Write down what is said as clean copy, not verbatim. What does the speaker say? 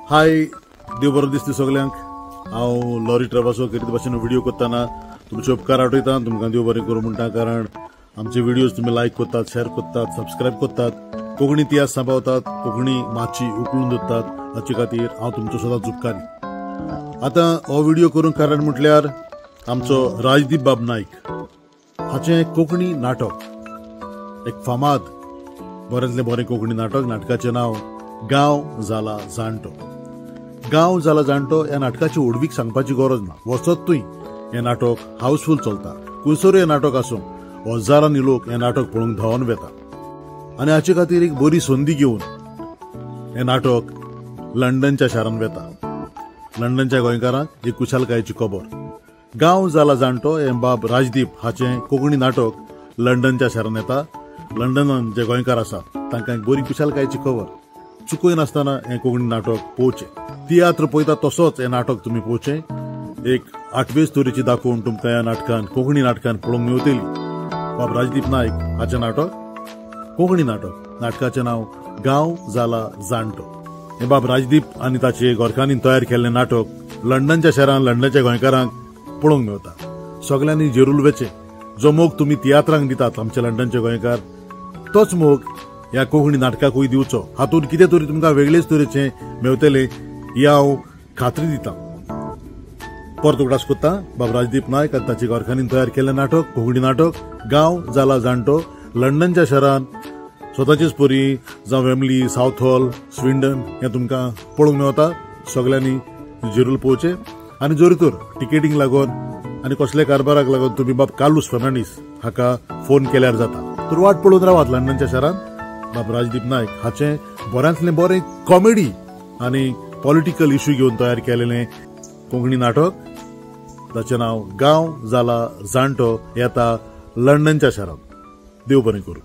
हाय, देव बरो दिसता सगळ्यांक। हांव लॉरी ट्रॅव्हल्सो करीत भाशेन व्हिडिओ करतना तुमचे उपकार आठयता, तुमकां देव बरें करूं म्हणटा। कारण आमचे व्हिडिओज तुम्ही लायक करतात, शेअर करतात, सबस्क्राईब करतात, कोंकणी इतिहास सांबाळतात, कोंकणी माची उखलून दवरतात, हाचे खातीर हांव तुमचो सदांच उपकारी। आता हो व्हिडिओ करूंक कारण म्हटल्यार आमचो राजदीप बाब नाईक हाचें कोंकणी नाटक, एक फामाद बरेंतलें बरें कोंकणी नाटक। नाटकाचें नांव गांव जाला जाणटो। गांव जाला जाणटो ह्या नाटकाची ओडवीक सांगपाची गरज ना, वचत तुय हें नाटक हाऊसफुल चलता। खंयसर हें नाटक आसूं, हजारांनी लोक हें नाटक पळोवंक धांवून वेता। आनी हाचे खातीर एक बरी संदी घेवन हें नाटक लंडनच्या शारांत वेता। लंडनच्या गोंयकारांक एक कुशालकायेची खबर। गांव जाला जाणटो हें बाब राजदीप हाचें कोंकणी नाटक लंडनच्या शारांत येता। लंडनान जे गोंयकार आसात तांकां एक बरी कुशालकायेची खबर। चुकय नासतना हें कोंकणी नाटक पळोवचें। तियात्र पळयता तसोच हें नाटक तुमी पळोवचें। एक 8वे स्टोरीची दाखोवन तुमकां ह्या नाटकान, कोंकणी नाटकान पळोवंक मेवतली। बाब राजदीप नायक हाचें नाटक, कोंकणी नाटक, नाटकाचें नांव गांव जाला जाणटो। हें बाब राजदीप आनी ताचे गोरखांनी तयार केल्लें नाटक लंडनच्या शारांत लंडनच्या गोंयकारांक पळोवंक मेवता। सगळ्यांनी जरूर वेचें। जो मोग तुमी तियात्रांक दितात आमचे लंडनचे गोंयकार, तोच मोग ह्या कोंकणी नाटकाकूय दिवचो। हातूंत कितें तरी तुमकां वेगळेच तरेचें मेवतलें ही हांव खात्री दितां। परत उगडास करता, बाब राजदीप नायक आनी ताचे गोरखांनी तयार केल्लें नाटक, कोंकणी नाटक गांव जाला जाणटो। लंडनच्या शारांत स्वताचीच परी जावं वेमली, साउथ हॉल, स्विंडन हें तुमकां पळोवंक मेवता। सगळ्यांनी जरूर पळोवचें। आनी जर तर टिकेटींक लागून आनी कसल्या कारबाराक लागून तुमी बाब कार्लोस फर्नांडीस हाका फोन केल्यार जाता। तर वाट पळोवन रावात लंडनच्या शारांत। बाब राजदीप नायक हाचें बऱ्यांतलें बरें कॉमेडी आनी पॉलिटिकल इश्यू घेवन तयार केलेलें कोंकणी नाटक, ताचें नांव गांव जाला जाणटो, येता लंडनच्या शारांत। देव बरें करूं।